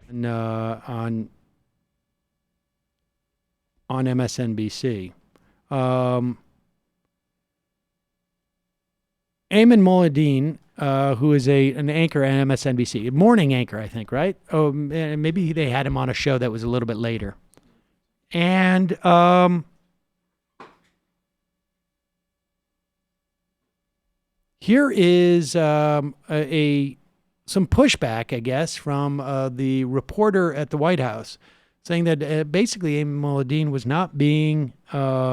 And, on MSNBC. Eamon Mulladeen, who is an anchor at MSNBC, morning anchor, I think, right? Oh, maybe they had him on a show that was a little bit later. And here is some pushback, I guess, from the reporter at the White House, saying that basically Eamon Mulladeen was not being fair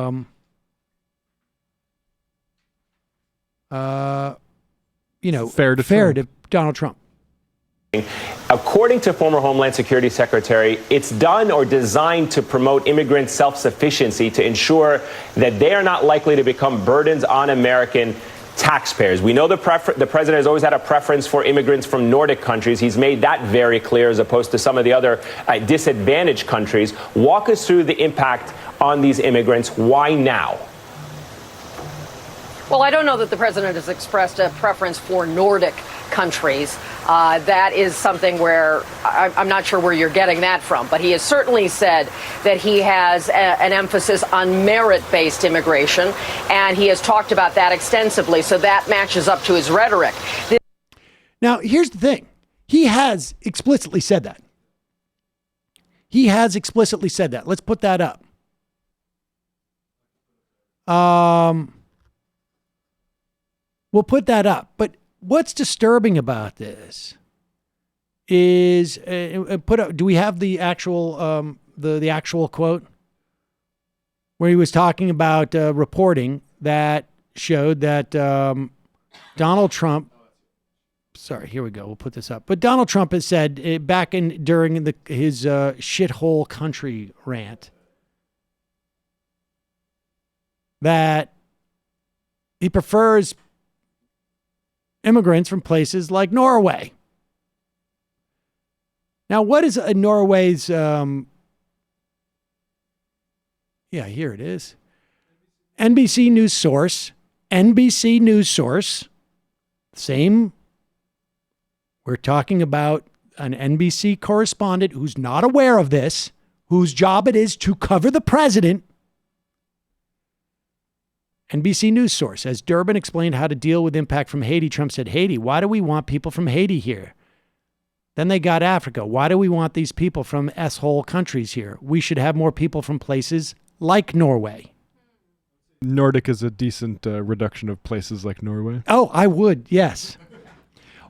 to Donald Trump. According to former Homeland Security Secretary, it's done or designed to promote immigrant self-sufficiency to ensure that they are not likely to become burdens on American taxpayers. We know the president has always had a preference for immigrants from Nordic countries. He's made that very clear as opposed to some of the other disadvantaged countries. Walk us through the impact on these immigrants. Why now? Well, I don't know that the president has expressed a preference for Nordic countries. That is something where I'm not sure where you're getting that from. But he has certainly said that he has an emphasis on merit-based immigration, and he has talked about that extensively. So that matches up to his rhetoric. Now, here's the thing. He has explicitly said that. He has explicitly said that. Let's put that up. We'll put that up. But what's disturbing about this is do we have the actual the actual quote where he was talking about reporting that showed that Donald Trump. Sorry, here we go. We'll put this up. But Donald Trump has said during his shithole country rant that he prefers immigrants from places like Norway. Now, what is Norway's, here it is. NBC News source, same. We're talking about an NBC correspondent who's not aware of this, whose job it is to cover the president. NBC News source, as Durbin explained how to deal with impact from Haiti, Trump said, Haiti, why do we want people from Haiti here? Then they got Africa. Why do we want these people from S-hole countries here? We should have more people from places like Norway. Nordic is a decent reduction of places like Norway. Oh, I would, yes.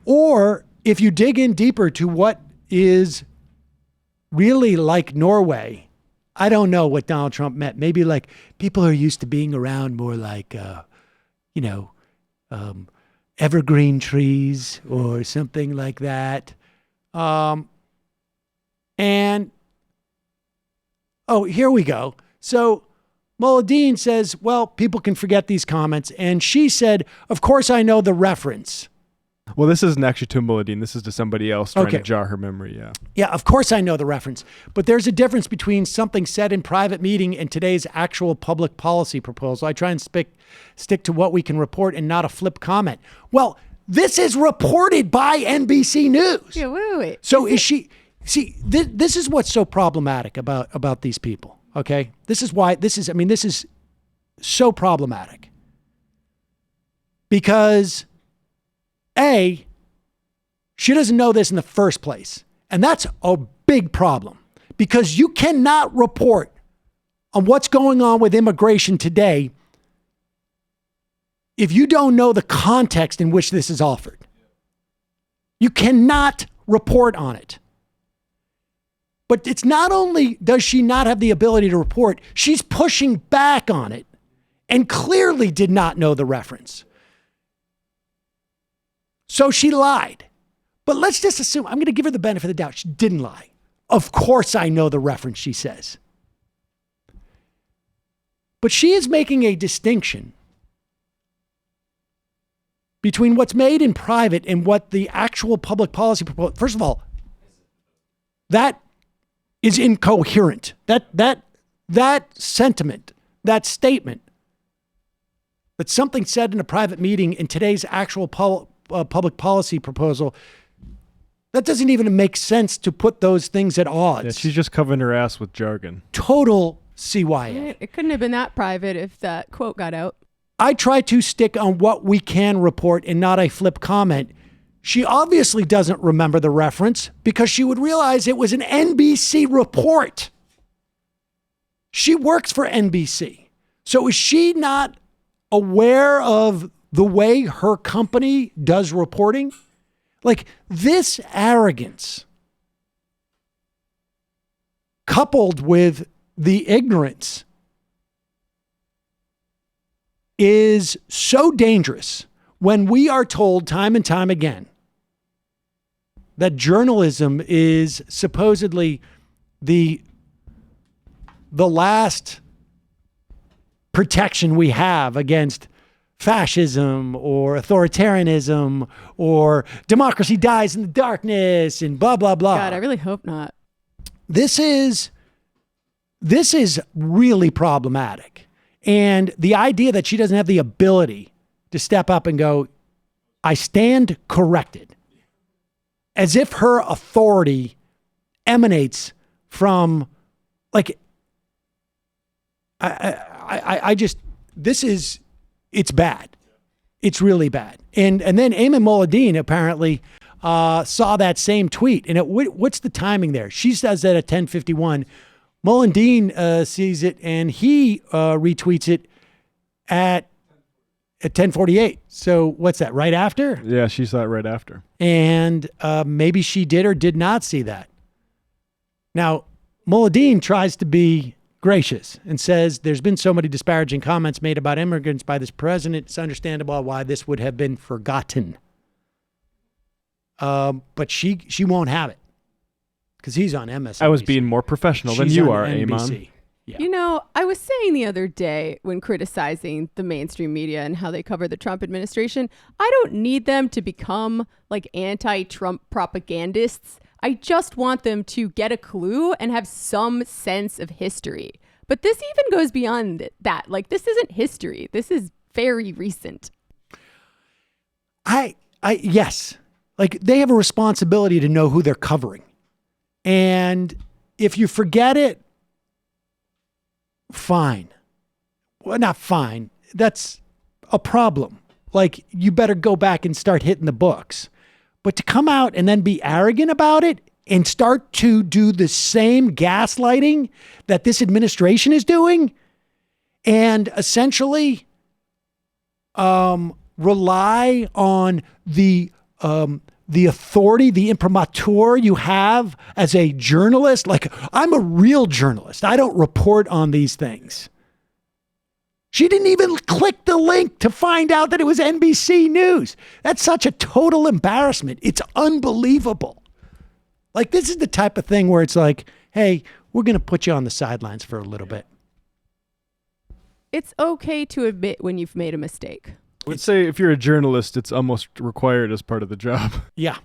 Or if you dig in deeper to what is really like Norway, I don't know what Donald Trump meant. Maybe like people are used to being around more like, evergreen trees or something like that. Here we go. So Mulladeen says, well, people can forget these comments. And she said, of course, I know the reference. Well, this isn't actually to Mulladeen. This is to somebody else trying to jar her memory. Yeah. Yeah, of course I know the reference. But there's a difference between something said in private meeting and today's actual public policy proposal. I try and stick to what we can report and not a flip comment. Well, this is reported by NBC News. Yeah, wait. So is she... See, this is what's so problematic about these people, okay? This is so problematic. Because... A, she doesn't know this in the first place. And that's a big problem because you cannot report on what's going on with immigration today if you don't know the context in which this is offered. You cannot report on it. But it's not only does she not have the ability to report, she's pushing back on it and clearly did not know the reference. So she lied. But let's just assume, I'm going to give her the benefit of the doubt. She didn't lie. Of course I know the reference, she says. But she is making a distinction between what's made in private and what the actual public policy proposal. First of all, that is incoherent. That sentiment, that statement, that something said in a private meeting in today's actual public policy proposal That doesn't even make sense to put those things at odds. Yeah, she's just covering her ass with jargon. Total CYA. It couldn't have been that private if that quote got out. I try to stick on what we can report and not a flip comment. She obviously doesn't remember the reference because she would realize it was an NBC report. She works for NBC. So is she not aware of the way her company does reporting? Like, this arrogance coupled with the ignorance is so dangerous when we are told time and time again that journalism is supposedly the last protection we have against fascism or authoritarianism or democracy dies in the darkness and blah, blah, blah. God, I really hope not. This is really problematic. And the idea that she doesn't have the ability to step up and go, I stand corrected, as if her authority emanates from, like, it's bad. It's really bad. And then Eamon Molladine apparently saw that same tweet. And what's the timing there? She says that at 10:51. Molladine sees it and he retweets it at 10:48. So what's that, right after? Yeah, she saw it right after. And maybe she did or did not see that. Now, Molladine tries to be gracious and says there's been so many disparaging comments made about immigrants by this president. It's understandable why this would have been forgotten. But she won't have it because he's on MSNBC. I was being more professional than you are, Eamon. Yeah. You know, I was saying the other day when criticizing the mainstream media and how they cover the Trump administration, I don't need them to become like anti-Trump propagandists. I just want them to get a clue and have some sense of history. But this even goes beyond that. Like, this isn't history. This is very recent. Yes. Like, they have a responsibility to know who they're covering. And if you forget it, fine. Well, not fine. That's a problem. Like, you better go back and start hitting the books. But to come out and then be arrogant about it and start to do the same gaslighting that this administration is doing and essentially rely on the authority, the imprimatur you have as a journalist. Like, I'm a real journalist. I don't report on these things. She didn't even click the link to find out that it was NBC News. That's such a total embarrassment. It's unbelievable. Like, this is the type of thing where it's like, hey, we're going to put you on the sidelines for a little bit. It's okay to admit when you've made a mistake. I would say if you're a journalist, it's almost required as part of the job. Yeah.